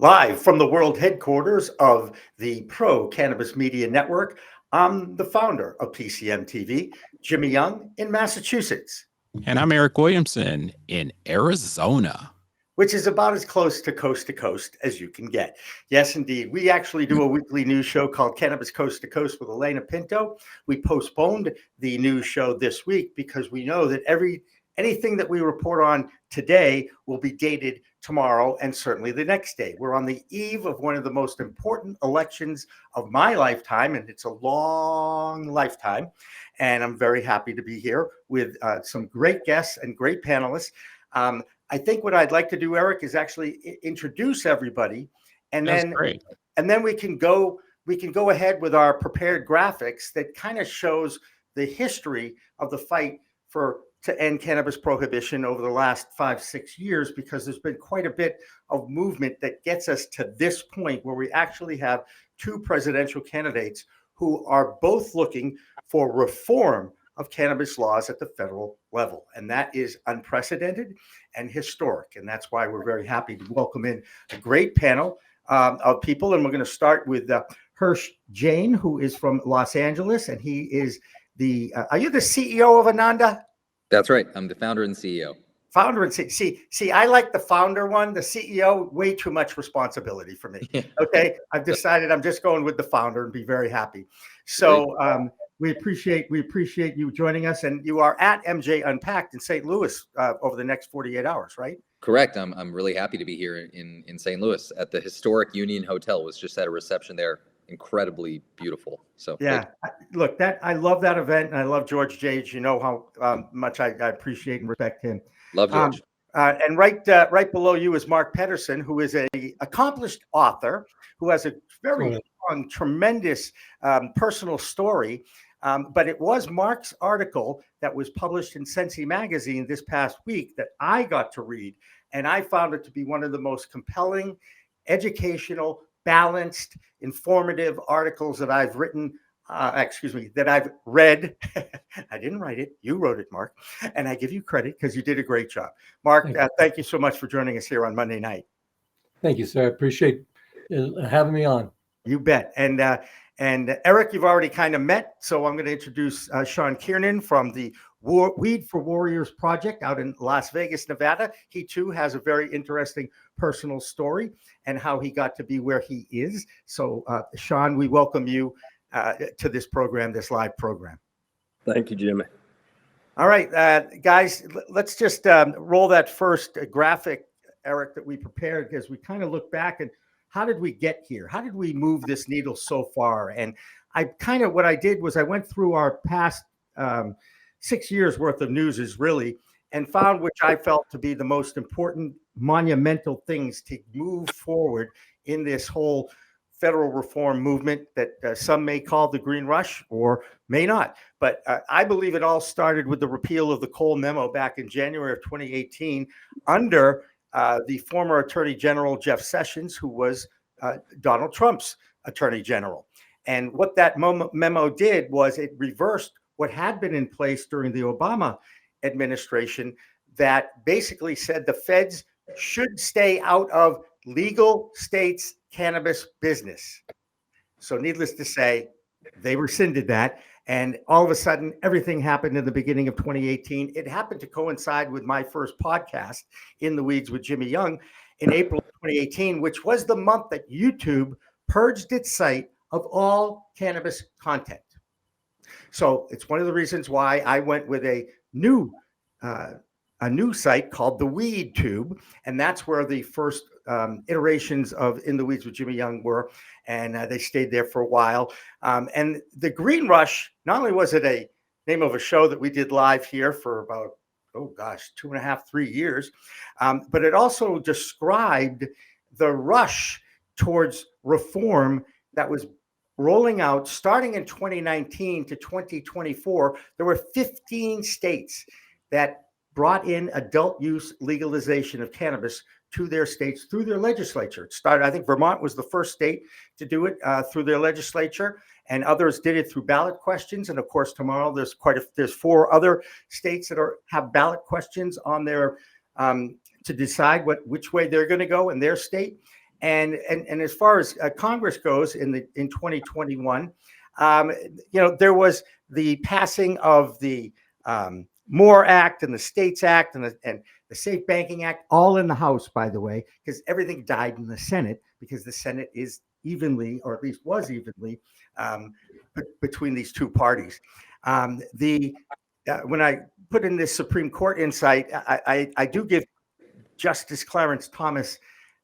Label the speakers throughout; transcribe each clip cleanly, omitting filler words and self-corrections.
Speaker 1: Live from the world headquarters of the Pro Cannabis Media Network, I'm the founder of PCMTV, Jimmy Young in Massachusetts.
Speaker 2: And I'm Eric Williamson in Arizona.
Speaker 1: Which is about as close to coast as you can get. Yes, indeed. We actually do a weekly news show called Cannabis Coast to Coast with Elena Pinto. We postponed the news show this week because we know that anything that we report on today will be dated tomorrow and certainly the next day. We're on the eve of one of the most important elections of my lifetime, and it's a long lifetime. And I'm very happy to be here with some great guests and great panelists. I think what I'd like to do, Eric, is actually introduce everybody, and then we can go ahead with our prepared graphics that kind of shows the history of the fight to end cannabis prohibition over the last 5-6 years, because there's been quite a bit of movement that gets us to this point where we actually have two presidential candidates who are both looking for reform of cannabis laws at the federal level. And that is unprecedented and historic. And that's why we're very happy to welcome in a great panel of people. And we're going to start with Hirsh Jain, who is from Los Angeles. And he is are you the CEO of Ananda?
Speaker 3: That's right. I'm the founder and CEO.
Speaker 1: Founder and CEO. See, I like the founder one. The CEO, way too much responsibility for me. Okay. I've decided I'm just going with the founder and be very happy. So we appreciate you joining us. And you are at MJ Unpacked in St. Louis over the next 48 hours, right?
Speaker 3: Correct. I'm really happy to be here in St. Louis at the historic Union Hotel. Was just at a reception there. Incredibly beautiful. So
Speaker 1: yeah, look, I love that event, and I love George Jage. You know how much I appreciate and respect him.
Speaker 3: Love George.
Speaker 1: And right below you is Mark Pederson, who is an accomplished author who has a very long, tremendous personal story. But it was Mark's article that was published in Sensi magazine this past week that I got to read, and I found it to be one of the most compelling, educational, balanced, informative articles that I've written, that I've read. I didn't write it. You wrote it, Mark. And I give you credit because you did a great job. Mark, thank you so much for joining us here on Monday night.
Speaker 4: Thank you, sir. I appreciate having me on.
Speaker 1: You bet. And Eric, you've already kind of met. So I'm going to introduce Sean Kiernan from the Weed for Warriors project out in Las Vegas, Nevada. He too has a very interesting personal story and how he got to be where he is. So Sean, we welcome you to this program, this live program.
Speaker 5: Thank you, Jimmy.
Speaker 1: All right, guys, let's just roll that first graphic, Eric, that we prepared, as we kind of look back and how did we get here? How did we move this needle so far? And what I did was I went through our past 6 years worth of news really, and found which I felt to be the most important monumental things to move forward in this whole federal reform movement that some may call the Green Rush or may not. But I believe it all started with the repeal of the Cole Memo back in January of 2018 under the former Attorney General Jeff Sessions, who was Donald Trump's Attorney General. And what that memo did was it reversed what had been in place during the Obama administration that basically said the feds should stay out of legal states' cannabis business. So needless to say, they rescinded that. And all of a sudden, everything happened in the beginning of 2018. It happened to coincide with my first podcast, In the Weeds with Jimmy Young, in April of 2018, which was the month that YouTube purged its site of all cannabis content. So it's one of the reasons why I went with a new site called the Weed Tube, and that's where the first iterations of In the Weeds with Jimmy Young were, and they stayed there for a while. And the Green Rush, not only was it a name of a show that we did live here for about 2.5, 3 years, but it also described the rush towards reform that was rolling out starting in 2019 to 2024. There were 15 states that brought in adult use legalization of cannabis to their states through their legislature. It started, I think Vermont was the first state to do it through their legislature, and others did it through ballot questions. And of course, tomorrow there's 4 other states that have ballot questions on their to decide which way they're going to go in their state. And as far as Congress goes in 2021, there was the passing of the MORE Act and the States Act and the Safe Banking Act, all in the House, by the way, because everything died in the Senate because the Senate is evenly, or at least was evenly, between these two parties. When I put in this Supreme Court insight, I do give Justice Clarence Thomas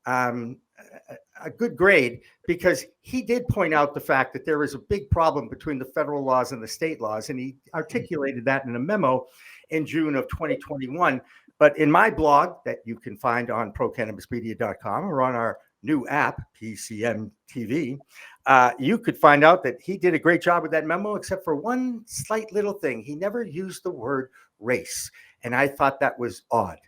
Speaker 1: a good grade, because he did point out the fact that there is a big problem between the federal laws and the state laws, and he articulated that in a memo in June of 2021. But in my blog that you can find on procannabismedia.com or on our new app, PCMTV, you could find out that he did a great job with that memo, except for one slight little thing. He never used the word race, and I thought that was odd.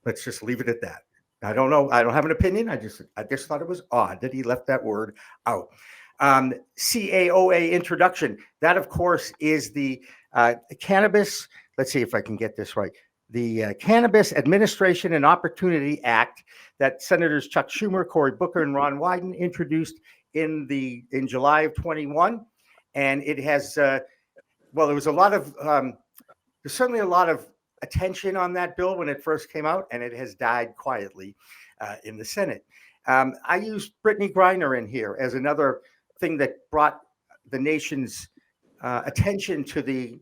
Speaker 1: Let's just leave it at that. I don't know. I don't have an opinion. I just thought it was odd that he left that word out. CAOA introduction. That, of course, is the cannabis. Let's see if I can get this right. The Cannabis Administration and Opportunity Act that Senators Chuck Schumer, Cory Booker, and Ron Wyden introduced in July of 21, and it has there was a lot of there's certainly a lot of attention on that bill when it first came out, and it has died quietly in the Senate. I used Brittany Griner in here as another thing that brought the nation's attention to the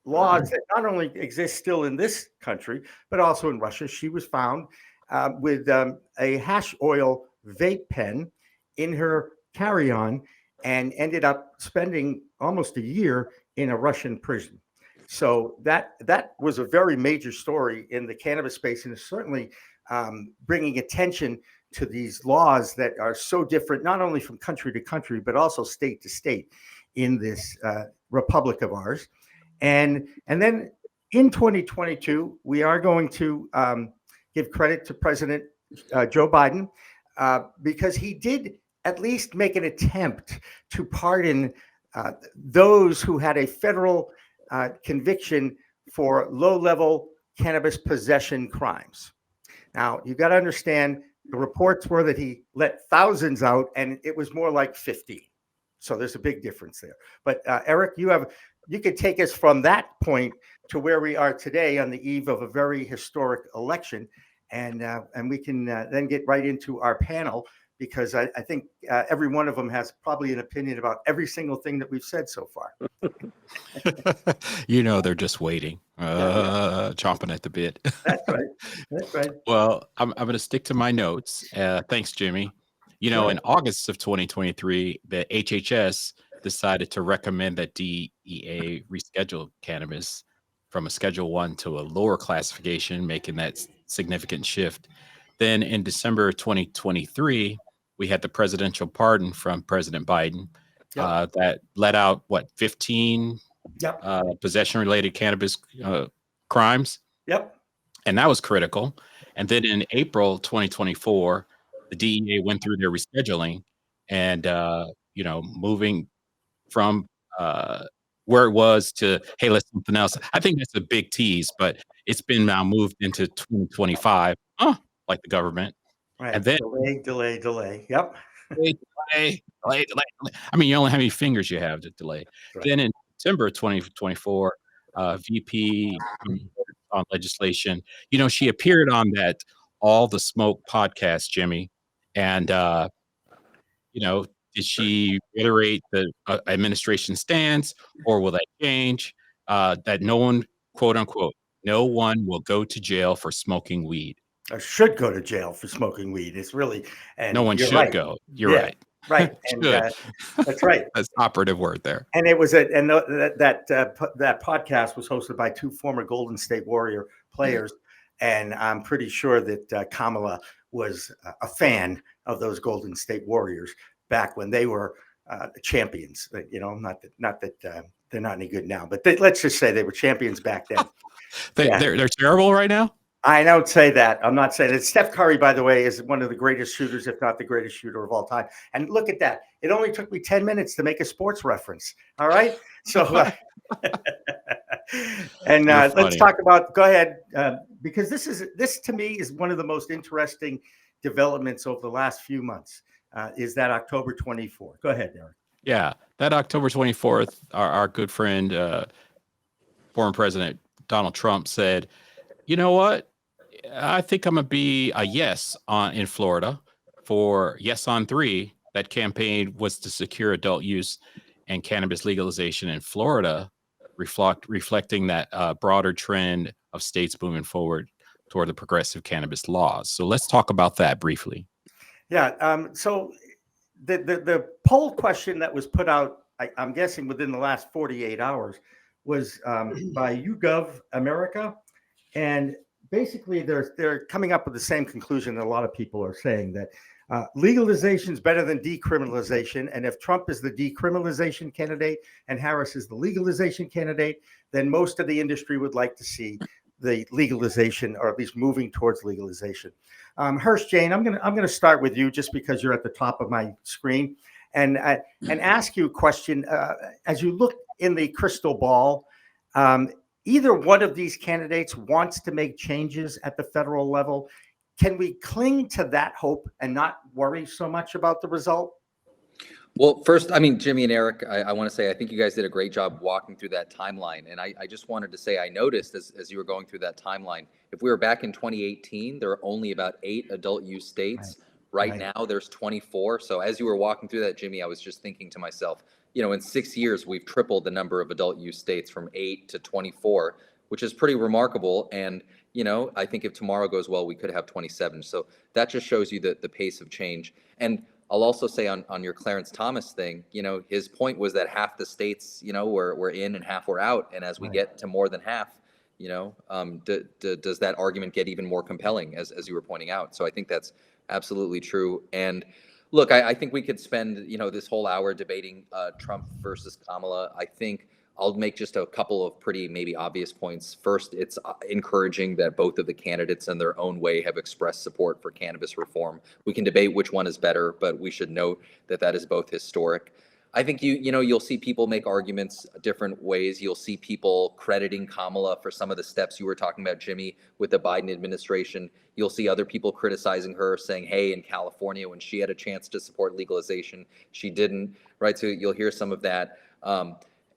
Speaker 1: laws that not only exist still in this country, but also in Russia. She was found with a hash oil vape pen in her carry-on and ended up spending almost a year in a Russian prison. So that was a very major story in the cannabis space, and is certainly bringing attention to these laws that are so different, not only from country to country, but also state to state in this republic of ours. And then in 2022, we are going to give credit to President Joe Biden because he did at least make an attempt to pardon those who had a federal conviction for low-level cannabis possession crimes. Now, you got to understand, the reports were that he let thousands out, and it was more like 50. So there's a big difference there. But Eric, you could take us from that point to where we are today on the eve of a very historic election, and we can then get right into our panel, because I think every one of them has probably an opinion about every single thing that we've said so far.
Speaker 2: They're just waiting, chomping at the bit.
Speaker 1: That's right. That's right.
Speaker 2: Well, I'm going to stick to my notes. Thanks, Jimmy. In August of 2023, the HHS decided to recommend that DEA reschedule cannabis from a Schedule 1 to a lower classification, making that significant shift. Then in December 2023, we had the presidential pardon from President Biden that let out, 15 possession-related cannabis crimes?
Speaker 1: Yep.
Speaker 2: And that was critical. And then in April 2024, the DEA went through their rescheduling and, moving from where it was to, hey, let's do something else. I think that's a big tease, but it's been now moved into 2025, like the government.
Speaker 1: Right.
Speaker 2: And then
Speaker 1: delay. Yep.
Speaker 2: delay. I mean, you only have how many fingers you have to delay. Right. Then in September 2024, VP on legislation, she appeared on that All the Smoke podcast, Jimmy. And, did she reiterate the administration stance, or will that change? That no one, quote unquote, no one will go to jail for smoking weed.
Speaker 1: Or should go to jail for smoking weed. It's really, and
Speaker 2: no one should go. You're right.
Speaker 1: Right. And, that's right.
Speaker 2: That's operative word there.
Speaker 1: And it was that podcast was hosted by two former Golden State Warrior players. And I'm pretty sure that Kamala was a fan of those Golden State Warriors back when they were champions. Not that they're not any good now, but let's just say they were champions back then.
Speaker 2: They're terrible right now.
Speaker 1: I don't say that. I'm not saying it. Steph Curry, by the way, is one of the greatest shooters, if not the greatest shooter of all time. And look at that. It only took me 10 minutes to make a sports reference. All right. So, let's talk about, go ahead. Because this to me is one of the most interesting developments over the last few months is that October 24th. Go ahead, Eric.
Speaker 2: Yeah, that October 24th, our good friend, former President Donald Trump said, you know what? I think I'm going to be a yes in Florida for Yes on 3. That campaign was to secure adult use and cannabis legalization in Florida, reflecting that broader trend of states moving forward toward the progressive cannabis laws. So let's talk about that briefly.
Speaker 1: Yeah. So the poll question that was put out, I'm guessing within the last 48 hours, was by YouGov America, and basically they're coming up with the same conclusion that a lot of people are saying, that legalization is better than decriminalization, and if Trump is the decriminalization candidate and Harris is the legalization candidate, then most of the industry would like to see the legalization, or at least moving towards legalization. Hirsh, Jain, I'm gonna start with you just because you're at the top of my screen, and ask you a question. As you look in the crystal ball, either one of these candidates wants to make changes at the federal level. Can we cling to that hope and not worry so much about the result?
Speaker 3: Well, first, I mean, Jimmy and Eric, I want to say, I think you guys did a great job walking through that timeline. And I just wanted to say, I noticed as you were going through that timeline, if we were back in 2018, there were only about 8 adult use states. Right now, there's 24. So as you were walking through that, Jimmy, I was just thinking to myself, in 6 years, we've tripled the number of adult use states from 8 to 24, which is pretty remarkable. And I think if tomorrow goes well, we could have 27. So that just shows you the pace of change. And I'll also say on your Clarence Thomas thing, his point was that half the states, were in and half were out. And as we get to more than half, does that argument get even more compelling, as you were pointing out? So I think that's absolutely true. And look, I think we could spend, this whole hour debating Trump versus Kamala. I think I'll make just a couple of pretty maybe obvious points. First, it's encouraging that both of the candidates in their own way have expressed support for cannabis reform. We can debate which one is better, but we should note that that is both historic. I think you'll see people make arguments different ways. You'll see people crediting Kamala for some of the steps you were talking about, Jimmy, with the Biden administration. You'll see other people criticizing her, saying, hey, in California, when she had a chance to support legalization, she didn't, right? So you'll hear some of that.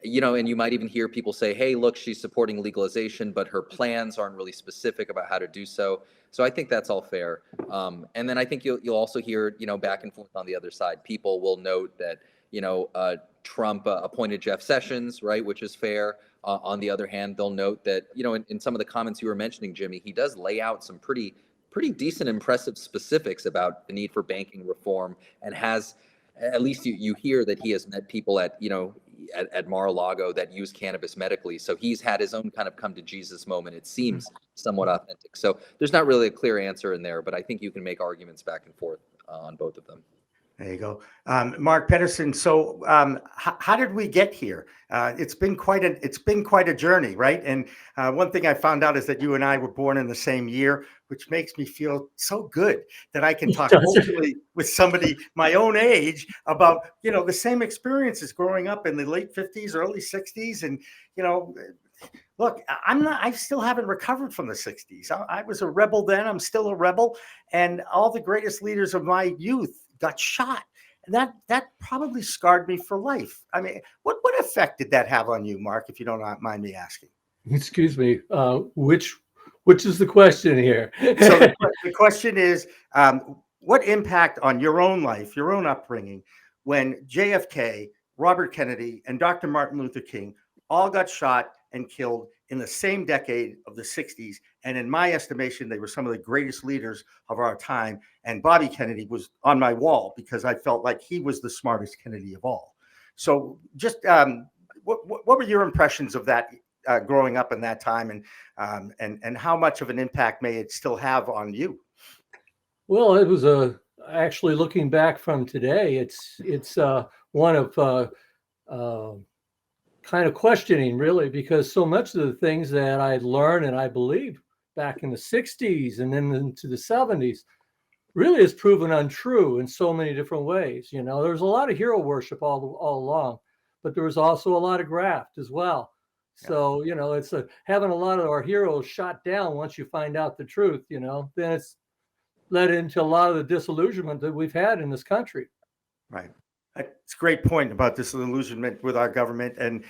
Speaker 3: And you might even hear people say, hey, look, she's supporting legalization, but her plans aren't really specific about how to do so. So I think that's all fair. And then I think you'll also hear, back and forth on the other side. People will note that, Trump appointed Jeff Sessions, right, which is fair. On the other hand, they'll note that, in some of the comments you were mentioning, Jimmy, he does lay out some pretty decent, impressive specifics about the need for banking reform, and has, at least you hear that he has met people at Mar-a-Lago that use cannabis medically. So he's had his own kind of come to Jesus moment. It seems somewhat authentic. So there's not really a clear answer in there, but I think you can make arguments back and forth on both of them.
Speaker 1: There you go. Mark Pederson. So how did we get here? It's been quite a journey, right? And one thing I found out is that you and I were born in the same year, which makes me feel so good that I can talk openly with somebody my own age about, the same experiences growing up in the late 50s, early 60s. And, look, I still haven't recovered from the 60s. I was a rebel then. I'm still a rebel. And all the greatest leaders of my youth got shot. And that probably scarred me for life. I mean, what effect did that have on you, Mark, if you don't mind me asking?
Speaker 4: Excuse me. Which is the question here?
Speaker 1: So the question is, what impact on your own life, your own upbringing, when JFK, Robert Kennedy, and Dr. Martin Luther King all got shot and killed in the same decade of the 60s. And in my estimation, they were some of the greatest leaders of our time. And Bobby Kennedy was on my wall because I felt like he was the smartest Kennedy of all. So just what were your impressions of that growing up in that time, and how much of an impact may it still have on you?
Speaker 4: Well, it was actually looking back from today, it's one of kind of questioning, really, because so much of the things that I'd learned and I believed back in the 60s and then into the 70s really is proven untrue in so many different ways. There's a lot of hero worship all along, but there was also a lot of graft as well. So, it's having a lot of our heroes shot down once you find out the truth, then led into a lot of the disillusionment that we've had in this country.
Speaker 1: Right. It's a great point about disillusionment with our government, and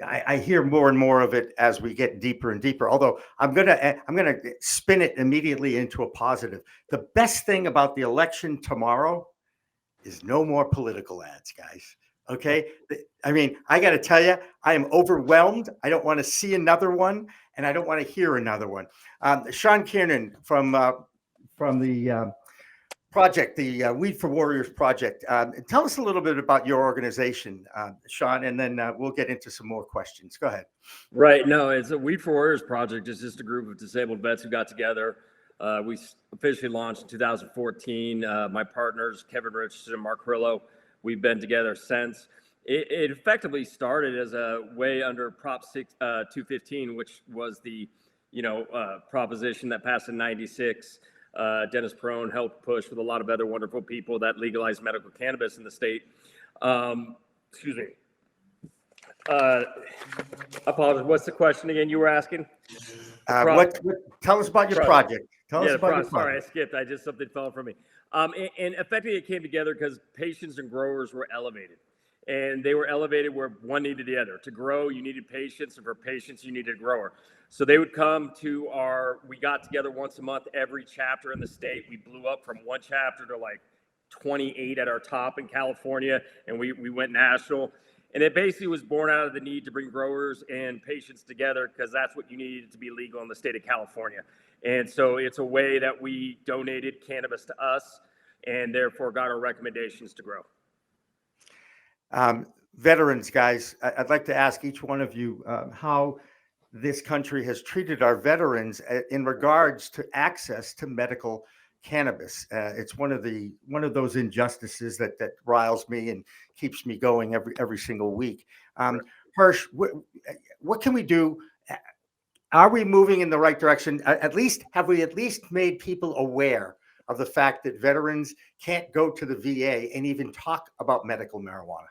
Speaker 1: I hear more and more of it as we get deeper and deeper. Although I'm gonna spin it immediately into a positive. The best thing about the election tomorrow is no more political ads, guys. Okay. I mean, I got to tell you, I am overwhelmed. I don't want to see another one, and I don't want to hear another one. Sean Kiernan from the project, the Weed for Warriors project. Tell us a little bit about your organization, Sean, and then we'll get into some more questions. Go ahead.
Speaker 5: Right. No, it's a Weed for Warriors project. It's just a group of disabled vets who got together. We officially launched in 2014. My partners, Kevin Richardson and Mark Hurlow, we've been together since. It effectively started as a way under Prop 215, which was the proposition that passed in '96. Dennis Perone helped push with a lot of other wonderful people that legalized medical cannabis in the state. Excuse me. Apologies. What's the question again you were asking?
Speaker 1: Tell us about your project. Tell us about your project.
Speaker 5: Sorry, I skipped. Something fell from me. And effectively, it came together because patients and growers were elevated. And they were elevated where one needed the other. To grow, you needed patients, and for patients, you needed a grower. So they would come to we got together once a month, every chapter in the state. We blew up from one chapter to like 28 at our top in California, and we went national. And it basically was born out of the need to bring growers and patients together, because that's what you needed to be legal in the state of California. And so it's a way that we donated cannabis to us, and therefore got our recommendations to grow.
Speaker 1: Veterans, guys, I'd like to ask each one of you how this country has treated our veterans in regards to access to medical cannabis. It's one of those injustices that riles me and keeps me going every single week. Hirsh, what can we do? Are we moving in the right direction? Have we at least made people aware of the fact that veterans can't go to the VA and even talk about medical marijuana?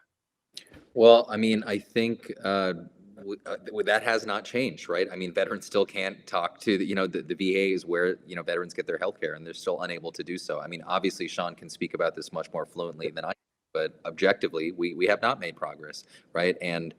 Speaker 3: Well, I mean, I think that has not changed, right? I mean, veterans still can't talk to the VA is where veterans get their health care, and they're still unable to do so. I mean, obviously, Sean can speak about this much more fluently than I can, but objectively, we have not made progress, right? And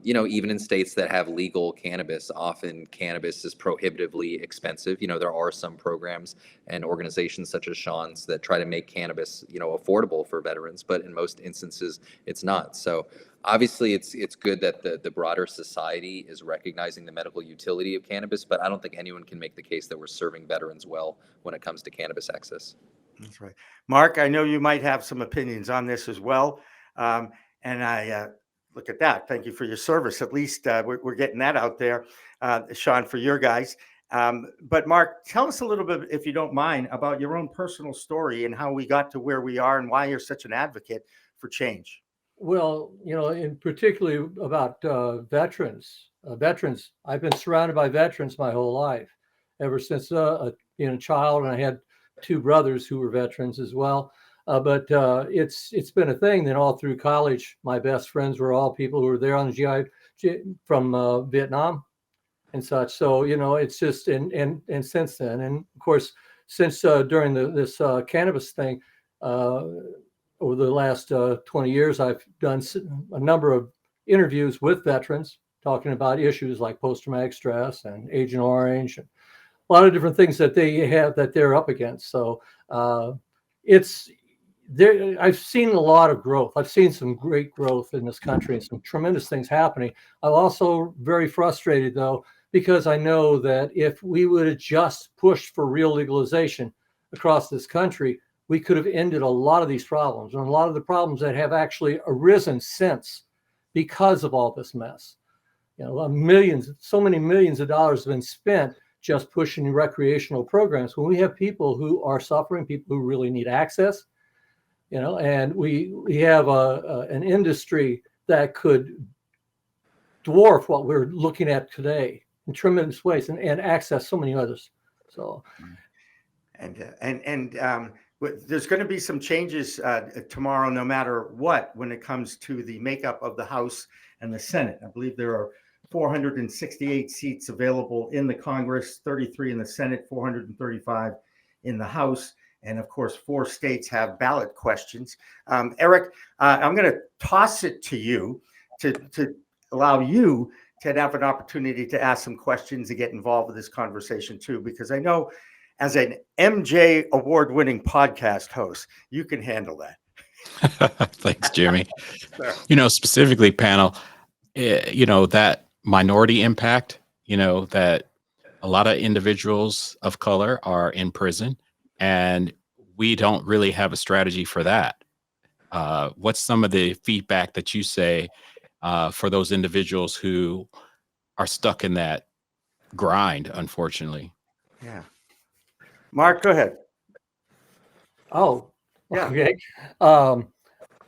Speaker 3: even in states that have legal cannabis, often cannabis is prohibitively expensive. There are some programs and organizations such as Sean's that try to make cannabis, affordable for veterans, but in most instances, it's not. So obviously, it's good that the broader society is recognizing the medical utility of cannabis, but I don't think anyone can make the case that we're serving veterans well when it comes to cannabis access.
Speaker 1: That's right. Mark, I know you might have some opinions on this as well. And I look at that. Thank you for your service. At least we're getting that out there, Sean, for your guys. But Mark, tell us a little bit, if you don't mind, about your own personal story and how we got to where we are and why you're such an advocate for change.
Speaker 4: Well, in particularly about veterans. I've been surrounded by veterans my whole life, ever since being a child, and I had two brothers who were veterans as well. But it's been a thing. Then all through college, my best friends were all people who were there on the GI from Vietnam and such. So it's just and since then, and of course, since during this cannabis thing. Over the last 20 years, I've done a number of interviews with veterans talking about issues like post-traumatic stress and Agent Orange, and a lot of different things that they're up against. So it's there. I've seen a lot of growth. I've seen some great growth in this country and some tremendous things happening. I'm also very frustrated, though, because I know that if we would have just pushed for real legalization across this country, we could have ended a lot of these problems, and a lot of the problems that have actually arisen since because of all this mess. So many millions of dollars have been spent just pushing recreational programs when we have people who are suffering, people who really need access, and we have an industry that could dwarf what we're looking at today in tremendous ways and access so many others. So,
Speaker 1: there's going to be some changes tomorrow, no matter what, when it comes to the makeup of the House and the Senate. I believe there are 468 seats available in the Congress, 33 in the Senate, 435 in the House. And of course, 4 states have ballot questions. Eric, I'm going to toss it to you to allow you to have an opportunity to ask some questions and get involved with this conversation too, because I know as an MJ award-winning podcast host, you can handle that.
Speaker 2: Thanks, Jimmy. Specifically, panel, that minority impact, that a lot of individuals of color are in prison, and we don't really have a strategy for that. What's some of the feedback that you say for those individuals who are stuck in that grind, unfortunately?
Speaker 1: Yeah. Mark, go ahead.
Speaker 4: Oh,
Speaker 1: yeah.
Speaker 4: Okay.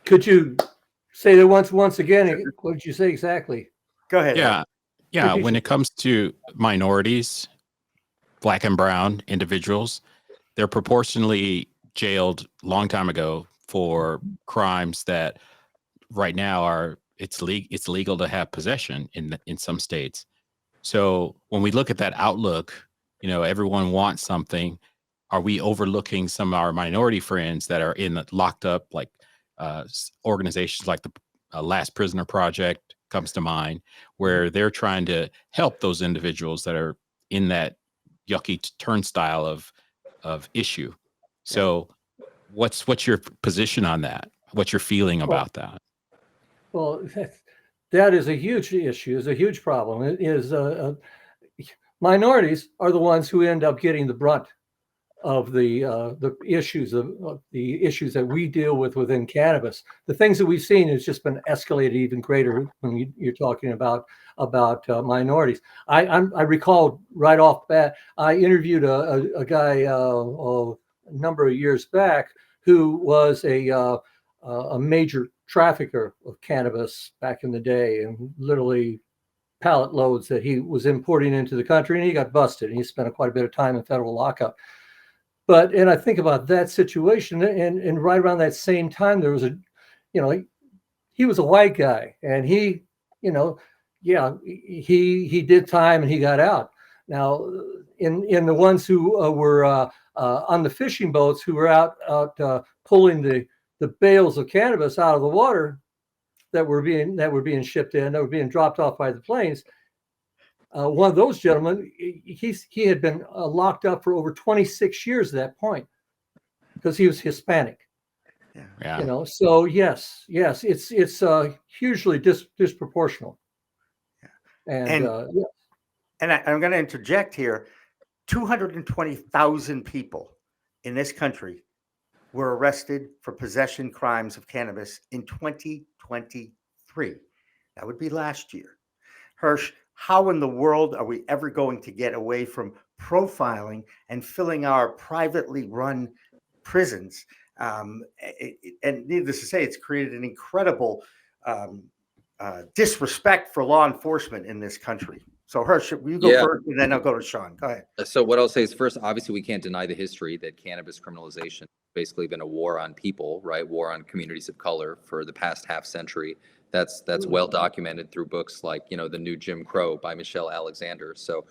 Speaker 4: Could you say that once again? What did you say exactly?
Speaker 1: Go ahead.
Speaker 2: Yeah. Yeah. When it comes to minorities, Black and brown individuals, they're proportionally jailed a long time ago for crimes that right now it's legal to have possession in some states. So when we look at that outlook, everyone wants something. Are we overlooking some of our minority friends that are locked up, like organizations like the Last Prisoner Project comes to mind, where they're trying to help those individuals that are in that yucky turnstile of issue. So what's your position on that? What's your feeling about that?
Speaker 4: Well, that is a huge issue. Is a huge problem. It is minorities are the ones who end up getting the brunt of the issues that we deal with within cannabis. The things that we've seen has just been escalated even greater when you're talking about minorities. I recall right off bat, I interviewed a guy a number of years back who was a major trafficker of cannabis back in the day, and literally pallet loads that he was importing into the country, and he got busted, and he spent quite a bit of time in federal lockup. And I think about that situation, and right around that same time, there was he was a white guy, and he did time and he got out. Now, in the ones who were on the fishing boats who were out pulling the bales of cannabis out of the water that were being shipped in, that were being dropped off by the planes. One of those gentlemen, he had been locked up for over 26 years at that point because he was Hispanic.
Speaker 2: Yeah.
Speaker 4: So yes, it's hugely disproportional. And
Speaker 1: I'm going to interject here. 220,000 people in this country were arrested for possession crimes of cannabis in 2023. That would be last year. Hirsh, how in the world are we ever going to get away from profiling and filling our privately run prisons? And needless to say, it's created an incredible disrespect for law enforcement in this country. So Hirsh, you go first, and then I'll go to Sean. Go ahead.
Speaker 3: So what I'll say is, first, obviously, we can't deny the history that cannabis criminalization has basically been a war on people, right? War on communities of color for the past half century. That's well documented through books like, The New Jim Crow by Michelle Alexander. So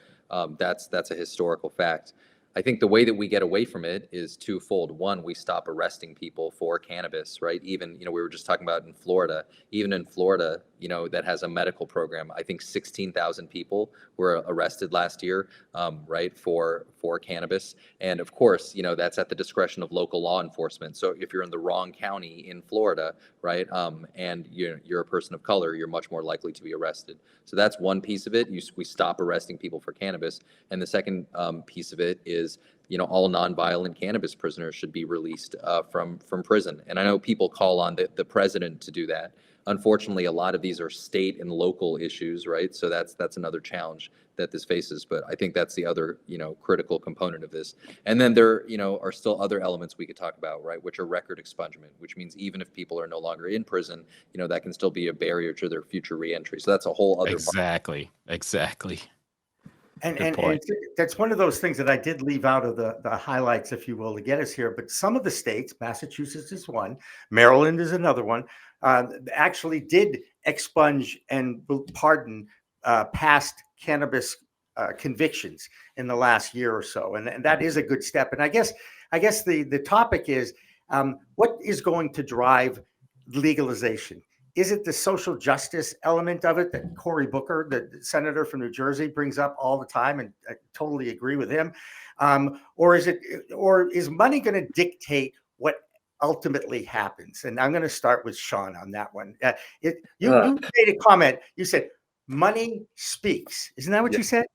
Speaker 3: that's a historical fact. I think the way that we get away from it is twofold. One, we stop arresting people for cannabis, right? Even, we were just talking about in Florida, that has a medical program. I think 16,000 people were arrested last year, right, for cannabis. And of course, that's at the discretion of local law enforcement. So if you're in the wrong county in Florida, right, and you're a person of color, you're much more likely to be arrested. So that's one piece of it. We stop arresting people for cannabis. And the second piece of it is, all nonviolent cannabis prisoners should be released from prison. And I know people call on the president to do that. Unfortunately, a lot of these are state and local issues, right? So that's another challenge that this faces. But I think that's the other, critical component of this. And then there, are still other elements we could talk about, right? Which are record expungement, which means even if people are no longer in prison, that can still be a barrier to their future reentry. So that's a whole other
Speaker 2: Exactly.
Speaker 1: And that's one of those things that I did leave out of the highlights, if you will, to get us here. But some of the states, Massachusetts is one, Maryland is another one, actually did expunge and pardon past cannabis convictions in the last year or so, and that is a good step. And I guess the topic is what is going to drive legalization? Is it the social justice element of it that Cory Booker, the senator from New Jersey, brings up all the time, and I totally agree with him? Or is money going to dictate what ultimately happens? And I'm going to start with Sean on that one. You made a comment. You said money speaks. Isn't that what you said?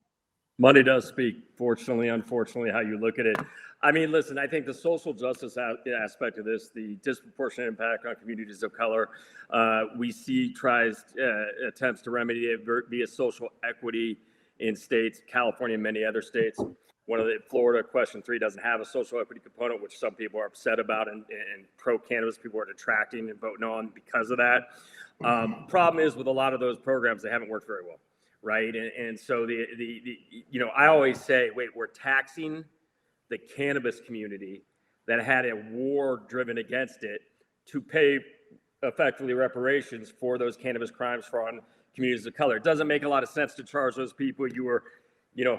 Speaker 5: Money does speak. Fortunately, unfortunately, how you look at it. I mean, listen, I think the social justice aspect of this, the disproportionate impact on communities of color, we see attempts to remedy it via social equity in states, California and many other states. Florida, question 3 doesn't have a social equity component, which some people are upset about, and pro-cannabis people are detracting and voting on because of that. Problem is with a lot of those programs, they haven't worked very well, right? And so I always say, wait, we're taxing the cannabis community that had a war driven against it to pay effectively reparations for those cannabis crimes on communities of color. It doesn't make a lot of sense to charge those people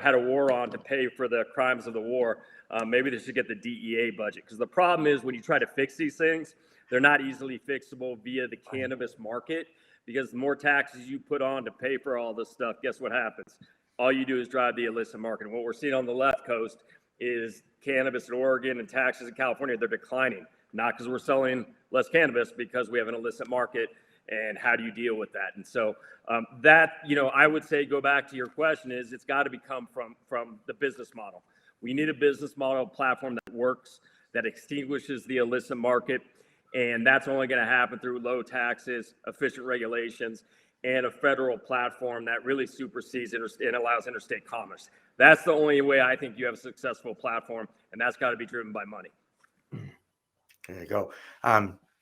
Speaker 5: had a war on to pay for the crimes of the war. Maybe they should get the DEA budget, because the problem is when you try to fix these things, they're not easily fixable via the cannabis market, because the more taxes you put on to pay for all this stuff, guess what happens? All you do is drive the illicit market. And what we're seeing on the left coast is cannabis in Oregon and taxes in California, they're declining, not because we're selling less cannabis, because we have an illicit market. And how do you deal with that? And so I would say, go back to your question, is it's got to become from the business model. We need a business model platform that works, that extinguishes the illicit market. And that's only going to happen through low taxes, efficient regulations, and a federal platform that really supersedes and allows interstate commerce. That's the only way I think you have a successful platform, and that's got to be driven by money.
Speaker 1: There you go.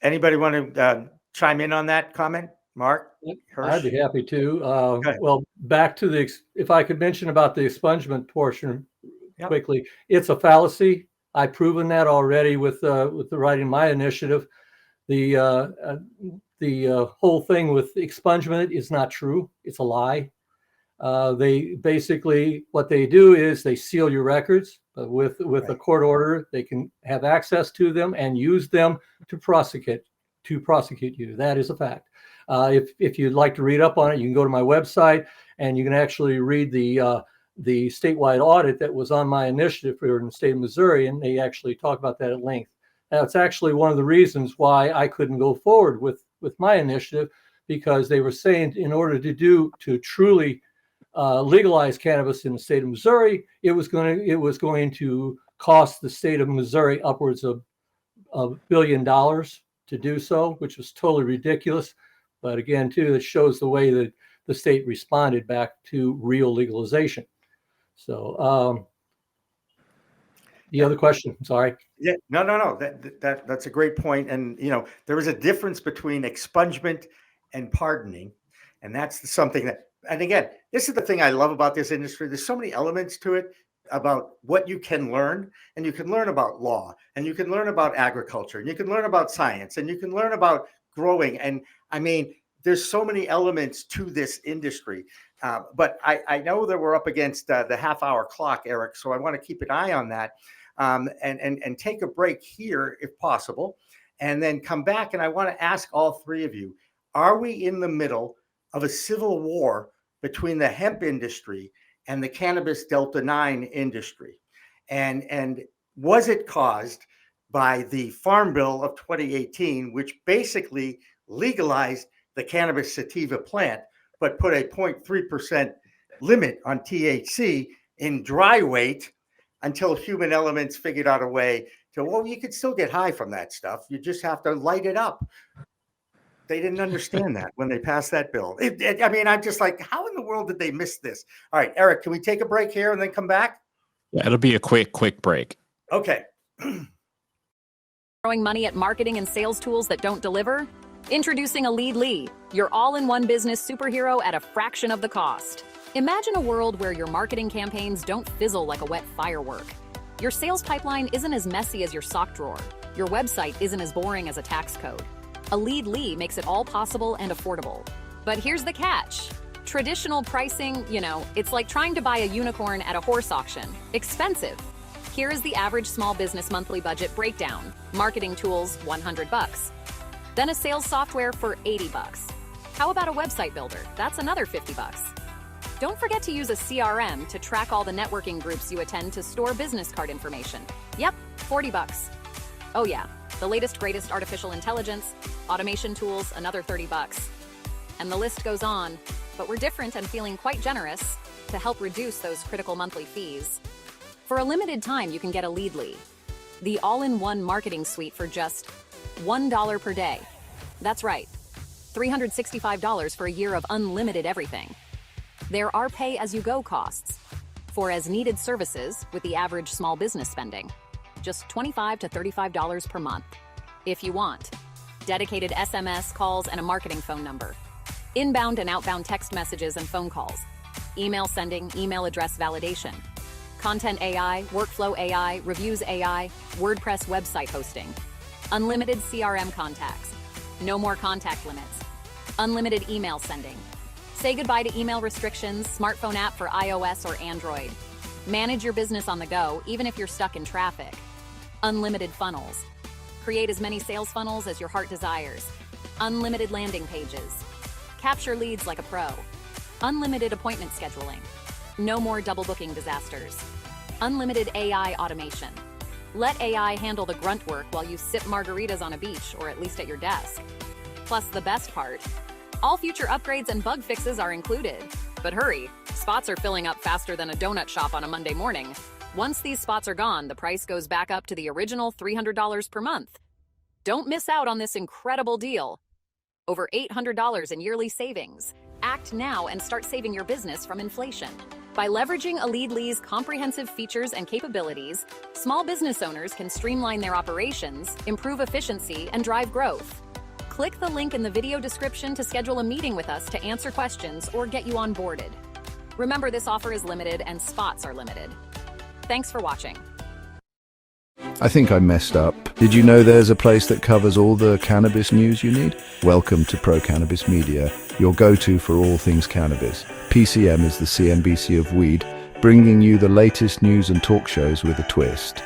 Speaker 1: Anybody want to chime in on that comment? Mark? Hirsh?
Speaker 4: I'd be happy to. Well, back to if I could mention about the expungement portion quickly, it's a fallacy. I've proven that already with the writing my initiative. The whole thing with expungement is not true. It's a lie. They basically, what they do is they seal your records with a court order. They can have access to them and use them to prosecute you. That is a fact. If you'd like to read up on it, you can go to my website and you can actually read the statewide audit that was on my initiative for the state of Missouri, and they actually talk about that at length. Now, it's actually one of the reasons why I couldn't go forward with my initiative, because they were saying in order to truly legalize cannabis in the state of Missouri, it was going to cost the state of Missouri upwards of $1 billion to do so, which was totally ridiculous. But again, too, it shows the way that the state responded back to real legalization. So the other question, sorry.
Speaker 1: Yeah, no. That's a great point. And, there is a difference between expungement and pardoning. And that's something that, and again, this is the thing I love about this industry. There's so many elements to it about what you can learn, and you can learn about law, and you can learn about agriculture, and you can learn about science, and you can learn about growing. And I mean, there's so many elements to this industry. But I know that we're up against the half-hour clock, Eric, so I want to keep an eye on that and take a break here if possible, and then come back. And I want to ask all three of you, are we in the middle of a civil war between the hemp industry and the cannabis Delta 9 industry? And was it caused by the Farm Bill of 2018, which basically legalized the cannabis sativa plant, but put a 0.3% limit on THC in dry weight until Human Elements figured out a way to, well, you could still get high from that stuff. You just have to light it up. They didn't understand that when they passed that bill. I'm just like, how in the world did they miss this? All right, Eric, can we take a break here and then come back?
Speaker 2: Yeah, it'll be a quick break.
Speaker 1: Okay.
Speaker 6: Throwing money at marketing and sales tools that don't deliver? Introducing a Lead, your all-in-one business superhero at a fraction of the cost. Imagine a world where your marketing campaigns don't fizzle like a wet firework. Your sales pipeline isn't as messy as your sock drawer. Your website isn't as boring as a tax code. A Lead makes it all possible and affordable. But here's the catch. Traditional pricing, it's like trying to buy a unicorn at a horse auction. Expensive. Here is the average small business monthly budget breakdown. Marketing tools, $100. Then a sales software for $80. How about a website builder? That's another $50. Don't forget to use a CRM to track all the networking groups you attend to store business card information. Yep, $40. Oh yeah, the latest greatest artificial intelligence, automation tools, another $30. And the list goes on, but we're different and feeling quite generous to help reduce those critical monthly fees. For a limited time, you can get a Leadly, the all-in-one marketing suite for just $1 per day. That's right, $365 for a year of unlimited everything. There are pay-as-you-go costs for as-needed services with the average small business spending, just $25 to $35 per month. If you want, dedicated SMS calls and a marketing phone number, inbound and outbound text messages and phone calls, email sending, email address validation, content AI, workflow AI, reviews AI, WordPress website hosting, unlimited CRM contacts, no more contact limits, unlimited email sending. Say goodbye to email restrictions, smartphone app for iOS or Android. Manage your business on the go, even if you're stuck in traffic. Unlimited funnels. Create as many sales funnels as your heart desires. Unlimited landing pages. Capture leads like a pro. Unlimited appointment scheduling. No more double booking disasters. Unlimited AI automation. Let AI handle the grunt work while you sip margaritas on a beach or at least at your desk. Plus the best part, all future upgrades and bug fixes are included. But hurry, spots are filling up faster than a donut shop on a Monday morning. Once these spots are gone, the price goes back up to the original $300 per month. Don't miss out on this incredible deal. Over $800 in yearly savings. Act now and start saving your business from inflation. By leveraging a Leadly's comprehensive features and capabilities, small business owners can streamline their operations, improve efficiency, and drive growth. Click the link in the video description to schedule a meeting with us to answer questions or get you onboarded. Remember, this offer is limited and spots are limited. Thanks for watching.
Speaker 7: I think I messed up. Did you know there's a place that covers all the cannabis news you need? Welcome to Pro Cannabis Media, your go-to for all things cannabis. PCM is the CNBC of weed, bringing you the latest news and talk shows with a twist.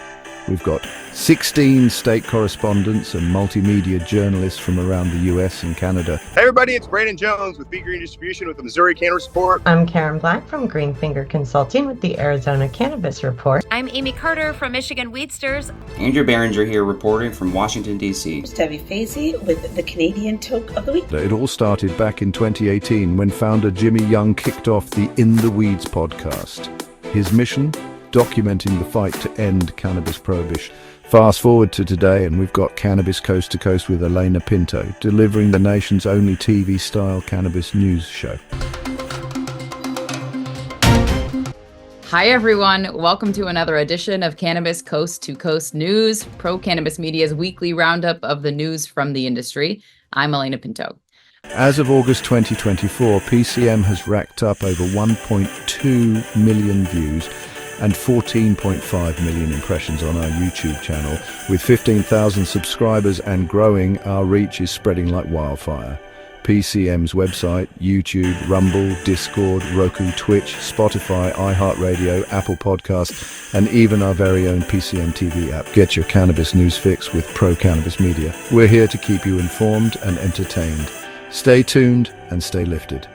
Speaker 7: We've got 16 state correspondents and multimedia journalists from around the US and Canada.
Speaker 8: Hey everybody, it's Brandon Jones with Be Green Distribution with the Missouri Cannabis Report.
Speaker 9: I'm Karen Black from Green Finger Consulting with the Arizona Cannabis Report.
Speaker 10: I'm Amy Carter from Michigan Weedsters.
Speaker 11: Andrew Behringer here reporting from Washington, D.C.
Speaker 12: Debbie Fazy with the Canadian Toke of the Week.
Speaker 7: It all started back in 2018 when founder Jimmy Young kicked off the In the Weeds podcast. His mission? Documenting the fight to end cannabis prohibition. Fast forward to today and we've got Cannabis Coast to Coast with Elena Pinto, delivering the nation's only TV-style cannabis news show.
Speaker 13: Hi everyone, welcome to another edition of Cannabis Coast to Coast News, Pro Cannabis Media's weekly roundup of the news from the industry. I'm Elena Pinto.
Speaker 7: As of August 2024, PCM has racked up over 1.2 million views and 14.5 million impressions on our YouTube channel. With 15,000 subscribers and growing, our reach is spreading like wildfire. PCM's website, YouTube, Rumble, Discord, Roku, Twitch, Spotify, iHeartRadio, Apple Podcasts, and even our very own PCMTV app. Get your cannabis news fix with Pro Cannabis Media. We're here to keep you informed and entertained. Stay tuned and stay lifted.